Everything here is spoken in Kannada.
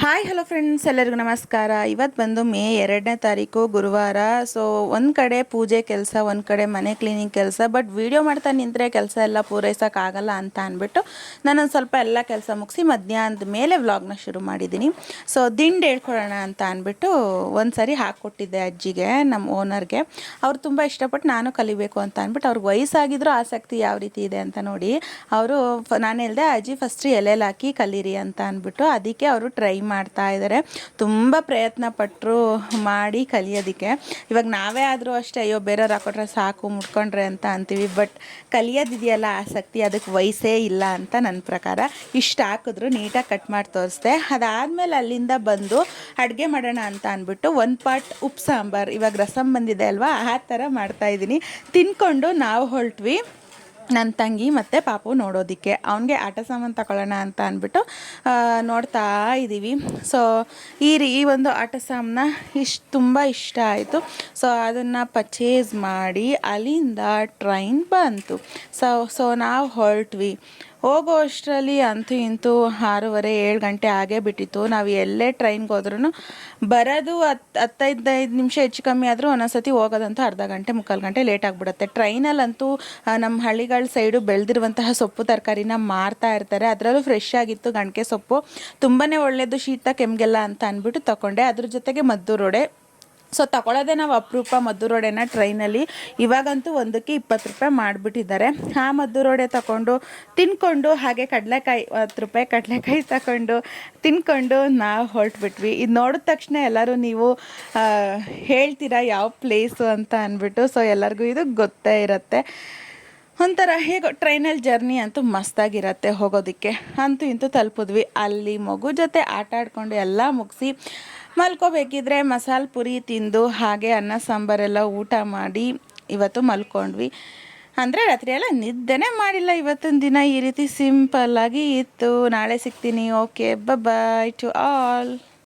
ಹಾಯ್ ಹಲೋ ಫ್ರೆಂಡ್ಸ್, ಎಲ್ಲರಿಗೂ ನಮಸ್ಕಾರ. ಇವತ್ತು ಬಂದು ಮೇ 2ನೇ ತಾರೀಕು ಗುರುವಾರ. ಸೊ ಒಂದು ಕಡೆ ಪೂಜೆ ಕೆಲಸ, ಒಂದು ಕಡೆ ಮನೆ ಕ್ಲೀನಿಂಗ್ ಕೆಲಸ. ಬಟ್ ವಿಡಿಯೋ ಮಾಡ್ತಾ ನಿಂತರೆ ಕೆಲಸ ಎಲ್ಲ ಪೂರೈಸೋಕ್ಕಾಗಲ್ಲ ಅಂತ ಅಂದ್ಬಿಟ್ಟು ನಾನೊಂದು ಸ್ವಲ್ಪ ಎಲ್ಲ ಕೆಲಸ ಮುಗಿಸಿ ಮಧ್ಯಾಹ್ನದ ಮೇಲೆ ವ್ಲಾಗ್ನ ಶುರು ಮಾಡಿದ್ದೀನಿ. ಸೊ ದಿಂಡು ಹೇಳ್ಕೊಡೋಣ ಅಂತ ಅಂದ್ಬಿಟ್ಟು ಒಂದು ಸರಿ ಹಾಕ್ಕೊಟ್ಟಿದ್ದೆ ಅಜ್ಜಿಗೆ, ನಮ್ಮ ಓನರ್ಗೆ. ಅವ್ರು ತುಂಬ ಇಷ್ಟಪಟ್ಟು ನಾನು ಕಲಿಬೇಕು ಅಂತ ಅಂದ್ಬಿಟ್ಟು, ಅವ್ರಿಗೆ ವಯಸ್ಸಾಗಿದ್ರೂ ಆಸಕ್ತಿ ಯಾವ ರೀತಿ ಇದೆ ಅಂತ ನೋಡಿ ಅವರು ನಾನು ಹೇಳಿದೆ, ಅಜ್ಜಿ ಫಸ್ಟ್ ಎಲೆಯಲ್ಲಿ ಹಾಕಿ ಕಲೀರಿ ಅಂತ ಅಂದ್ಬಿಟ್ಟು. ಅದಕ್ಕೆ ಅವರು ಟ್ರೈ ಮಾಡ್ತಾ ಇದ್ದಾರೆ. ತುಂಬ ಪ್ರಯತ್ನ ಪಟ್ಟರು ಮಾಡಿ ಕಲಿಯೋದಕ್ಕೆ. ಇವಾಗ ನಾವೇ ಆದರೂ ಅಷ್ಟೇ, ಅಯ್ಯೋ ಬೇರೆಯವ್ರು ಹಾಕೊಟ್ರೆ ಸಾಕು ಮುಟ್ಕೊಂಡ್ರೆ ಅಂತ ಅಂತೀವಿ. ಬಟ್ ಕಲಿಯೋದಿದೆಯಲ್ಲ ಆಸಕ್ತಿ, ಅದಕ್ಕೆ ವಯಸ್ಸೇ ಇಲ್ಲ ಅಂತ ನನ್ನ ಪ್ರಕಾರ. ಇಷ್ಟು ಹಾಕಿದ್ರು ನೀಟಾಗಿ ಕಟ್ ಮಾಡಿ ತೋರಿಸ್ದೆ. ಅದಾದಮೇಲೆ ಅಲ್ಲಿಂದ ಬಂದು ಅಡುಗೆ ಮಾಡೋಣ ಅಂತ ಅಂದ್ಬಿಟ್ಟು ಒಂದು ಪಾಟ್ ಉಪ್ಪು ಸಾಂಬಾರು, ಇವಾಗ ರಸಮ್ ಬಂದಿದೆ ಅಲ್ವಾ, ಆ ಥರ ಮಾಡ್ತಾಯಿದ್ದೀನಿ. ತಿನ್ಕೊಂಡು ನಾವು ಹೊರಟ್ವಿ ನನ್ನ ತಂಗಿ ಮತ್ತು ಪಾಪು ನೋಡೋದಕ್ಕೆ. ಅವನಿಗೆ ಆಟ ಸಾಮಾನು ತಗೊಳ್ಳೋಣ ಅಂತ ಅಂದ್ಬಿಟ್ಟು ನೋಡ್ತಾ ಇದ್ದೀವಿ. ಸೊ ಈ ಒಂದು ಆಟ ಸಾಮಾನ ತುಂಬ ಇಷ್ಟ ಆಯಿತು. ಸೊ ಅದನ್ನು ಪರ್ಚೇಸ್ ಮಾಡಿ ಅಲ್ಲಿಂದ ಟ್ರೈನ್ ಬಂತು. ಸೊ ನಾವು ಹೊರಟ್ವಿ. ಹೋಗೋ ಅಷ್ಟರಲ್ಲಿ ಅಂತೂ ಇಂತೂ 6:30-7 ಗಂಟೆ ಆಗೇ ಬಿಟ್ಟಿತ್ತು. ನಾವು ಎಲ್ಲೇ ಟ್ರೈನ್ಗೆ ಹೋದ್ರೂ ಬರೋದು 10-15 ನಿಮಿಷ ಹೆಚ್ಚು ಕಮ್ಮಿ ಆದರೂ ಒಂದೊಂದ್ಸತಿ ಹೋಗೋದಂತೂ ಅರ್ಧ ಗಂಟೆ 3/4 ಗಂಟೆ ಲೇಟ್ ಆಗಿಬಿಡುತ್ತೆ. ಟ್ರೈನಲ್ಲಂತೂ ನಮ್ಮ ಹಳ್ಳಿಗಳ ಸೈಡು ಬೆಳೆದಿರುವಂತಹ ಸೊಪ್ಪು ತರಕಾರಿನ ಮಾರ್ತಾ ಇರ್ತಾರೆ. ಅದರಲ್ಲೂ ಫ್ರೆಶ್ ಆಗಿತ್ತು ಗಂಟೆ ಸೊಪ್ಪು, ತುಂಬಾ ಒಳ್ಳೆಯದು ಶೀತ ಕೆಮ್ಗೆಲ್ಲ ಅಂತ ಅಂದ್ಬಿಟ್ಟು ತಗೊಂಡೆ. ಅದ್ರ ಜೊತೆಗೆ ಮದ್ದೂರು ವಡೆ. ಸೊ ತಗೊಳ್ಳೋದೇ ನಾವು ಅಪರೂಪ ಮದ್ದೂರು ವಡೆನ ಟ್ರೈನಲ್ಲಿ. ಇವಾಗಂತೂ ಒಂದಕ್ಕೆ 20 ರೂಪಾಯಿ ಮಾಡಿಬಿಟ್ಟಿದ್ದಾರೆ. ಆ ಮದ್ದೂರು ವಡೆ ತಗೊಂಡು ತಿನ್ಕೊಂಡು, ಹಾಗೆ ಕಡಲೆಕಾಯಿ 10 ರೂಪಾಯಿ ಕಡಲೆಕಾಯಿ ತಗೊಂಡು ತಿನ್ಕೊಂಡು ನಾವು ಹೊರಟ್ಬಿಟ್ವಿ. ಇದು ನೋಡಿದ ತಕ್ಷಣ ಎಲ್ಲರೂ ನೀವು ಹೇಳ್ತೀರಾ ಯಾವ ಪ್ಲೇಸು ಅಂತ ಅಂದ್ಬಿಟ್ಟು. ಸೊ ಎಲ್ಲರಿಗೂ ಇದು ಗೊತ್ತೇ ಇರುತ್ತೆ. ಒಂಥರ ಹೇಗೋ ಟ್ರೈನಲ್ಲಿ ಜರ್ನಿ ಅಂತೂ ಮಸ್ತಾಗಿರುತ್ತೆ ಹೋಗೋದಕ್ಕೆ. ಅಂತೂ ಇಂತೂ ತಲುಪಿದ್ವಿ. ಅಲ್ಲಿ ಮಗು ಜೊತೆ ಆಟ ಆಡ್ಕೊಂಡು ಎಲ್ಲ ಮುಗಿಸಿ ಮಲ್ಕೋಬೇಕಿದ್ರೆ ಮಸಾಲೆ ಪುರಿ ತಿಂದು ಹಾಗೆ ಅನ್ನ ಸಾಂಬಾರೆಲ್ಲ ಊಟ ಮಾಡಿ ಇವತ್ತು ಮಲ್ಕೊಂಡ್ವಿ. ಅಂದರೆ ರಾತ್ರಿ ಎಲ್ಲ ನಿದ್ದೆನೇ ಮಾಡಿಲ್ಲ. ಇವತ್ತಿನ ದಿನ ಈ ರೀತಿ ಸಿಂಪಲ್ಲಾಗಿ ಇತ್ತು. ನಾಳೆ ಸಿಗ್ತೀನಿ. Okay, bye to all.